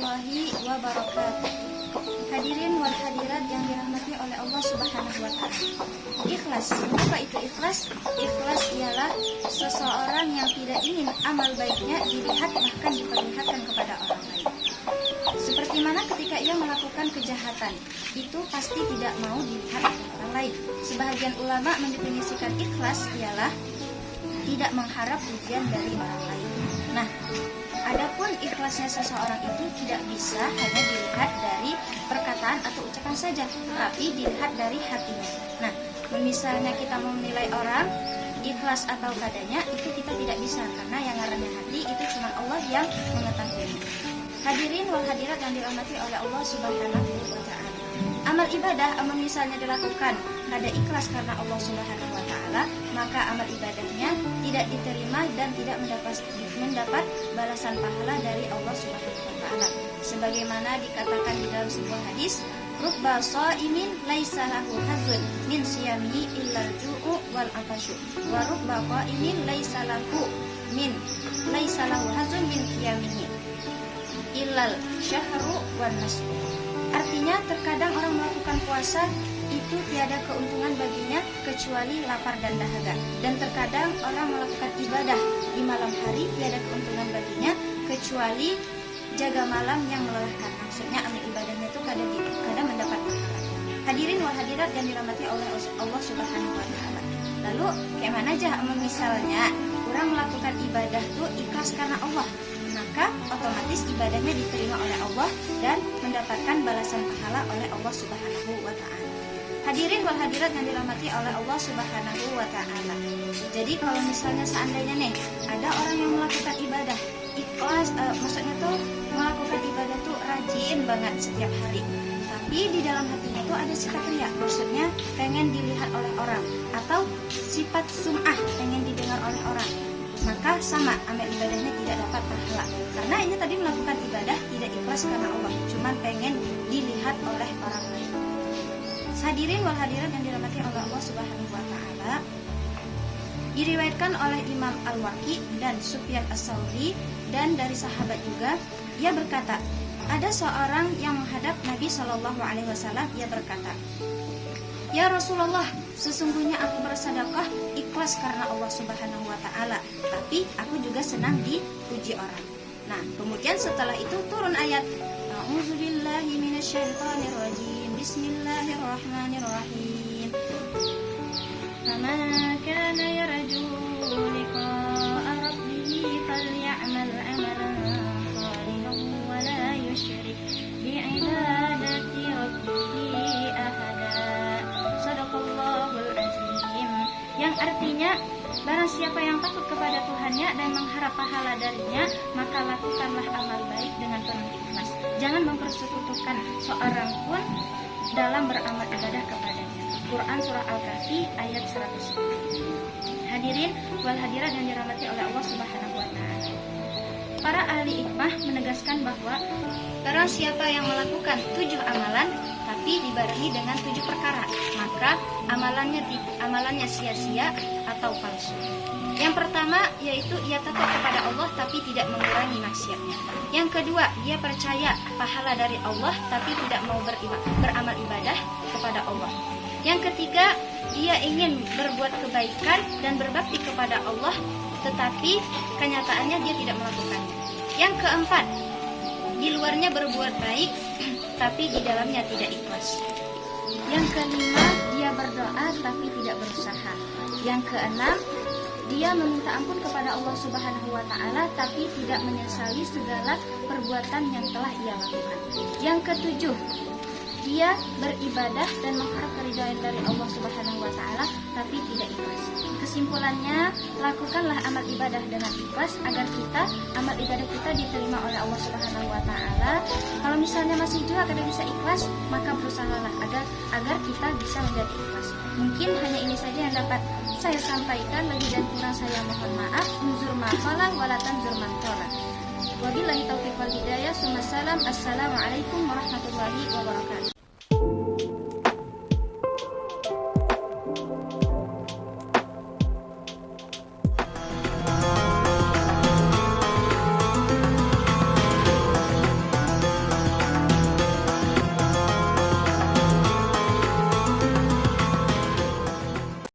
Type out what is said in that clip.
warahmatullahi wabarakatuh. Hadirin wal hadirat yang dirahmati oleh Allah Subhanahu wa taala. Ikhlas. Apa itu ikhlas? Ikhlas ialah seseorang yang tidak ingin amal baiknya dilihat bahkan diperlihatkan kepada orang lain. Seperti mana ketika ia melakukan kejahatan, itu pasti tidak mau dilihat oleh orang lain. Sebahagian ulama mendefinisikan ikhlas ialah tidak mengharap pujian dari orang lain. Nah, adapun ikhlasnya seseorang itu tidak bisa hanya dilihat dari perkataan atau ucapan saja, tapi dilihat dari hatinya. Nah, misalnya kita mau menilai orang ikhlas atau kadanya, itu kita tidak bisa, karena yang ngarannya hati itu cuma Allah yang mengetahui. Hadirin wal hadirat yang dirahmati oleh Allah Subhanahu wa taala. Amal ibadah misalnya dilakukan ada ikhlas karena Allah Subhanahu wa taala, maka amal ibadahnya tidak diterima dan tidak mendapat balasan pahala dari Allah Subhanahu wa taala. Sebagaimana dikatakan di dalam sebuah hadis, rubba shaimin laisa lahu hazun min siyamihi illa al-ju'u wal atashu wa rubba qaimin laisa lahu hazun min qiyamihi illal syahru wan nasru. Artinya terkadang orang melakukan puasa itu tiada keuntungan baginya kecuali lapar dan dahaga. Dan terkadang orang melakukan ibadah di malam hari tiada keuntungan baginya kecuali jaga malam yang melelahkan. Maksudnya amal ibadahnya itu kadang mendapat pahala. Hadirin wal hadirat yang dirahmati oleh Allah Subhanahu wa taala. Lalu kayak mana aja misalnya orang melakukan ibadah itu ikhlas karena Allah, maka otomatis ibadahnya diterima oleh Allah dan mendapatkan balasan pahala oleh Allah Subhanahu wa taala. Hadirin wal hadirat yang dirahmati oleh Allah Subhanahu wa taala. Jadi kalau misalnya seandainya nih ada orang yang melakukan ibadah ikhlas, maksudnya tuh melakukan ibadah tuh rajin banget setiap hari, tapi di dalam hatinya itu ada sifat riya, maksudnya pengen dilihat oleh orang, atau sifat sum'ah, pengen didengar oleh orang, maka sama amal ibadahnya tidak dapat pahala, karena ini tadi melakukan ibadah tidak ikhlas karena Allah, cuma pengen dilihat oleh orang lain. Hadirin wal hadirat yang dirahmati oleh Allah Subhanahu wa taala, diriwayatkan oleh Imam Al-Waqi dan Sufyan As-Tsauri dan dari sahabat juga, ia berkata, ada seorang yang menghadap Nabi Shallallahu alaihi wasallam, ia berkata, ya Rasulullah, sesungguhnya aku bersedekah ikhlas karena Allah Subhanahu wa taala, tapi aku juga senang dipuji orang. Nah, kemudian setelah itu turun ayat, A'udzubillahi minasyaitonirrajim, Bismillahirrahmanirrahim. Faman kana yarju liqa'a rabbih falyamal 'amalan shalihan wa la yusyrik bi'ibadati rabbih ahada. Shadaqallahul azim. Yang artinya, barang siapa yang takut kepada Tuhannya dan mengharap pahala darinya, maka lakukanlah amal baik dengan penuh ikhlas. Jangan mempersekutukan seorang pun dalam beramal ibadah kepadanya. Quran Surah Al-Kahfi ayat 110. Hadirin wal hadirat yang dirahmati oleh Allah Subhanahu wa taala. Para ahli hikmah menegaskan bahwa barang siapa yang melakukan 7 amalan tapi dibarengi dengan 7 perkara, maka amalannya sia-sia atau palsu. Yang pertama yaitu ia takut kepada Allah tapi tidak mengurangi maksiatnya. Yang kedua, dia percaya pahala dari Allah tapi tidak mau beramal ibadah kepada Allah. Yang ketiga, dia ingin berbuat kebaikan dan berbakti kepada Allah, tetapi kenyataannya dia tidak melakukannya. Yang keempat, di luarnya berbuat baik, tapi di dalamnya tidak ikhlas. Yang kelima, dia berdoa tapi tidak berusaha. Yang keenam, dia meminta ampun kepada Allah Subhanahu wa taala tapi tidak menyesali segala perbuatan yang telah ia lakukan. Yang ketujuh, dia beribadah dan mengharap keridhaan dari Allah Subhanahu wa taala tapi tidak ikhlas. Kesimpulannya, lakukanlah amal ibadah dengan ikhlas agar amal ibadah kita diterima oleh Allah Subhanahu wa taala. Kalau misalnya masih juga kada bisa ikhlas, maka berusahalah agar kita bisa menjadi ikhlas. Mungkin hanya ini saja yang dapat saya sampaikan, lebih dan kurang saya mohon maaf. Unzur ma qala wa la tanzur man qala. Wabillahi taufiq wal hidayah. Assalamualaikum warahmatullahi wabarakatuh.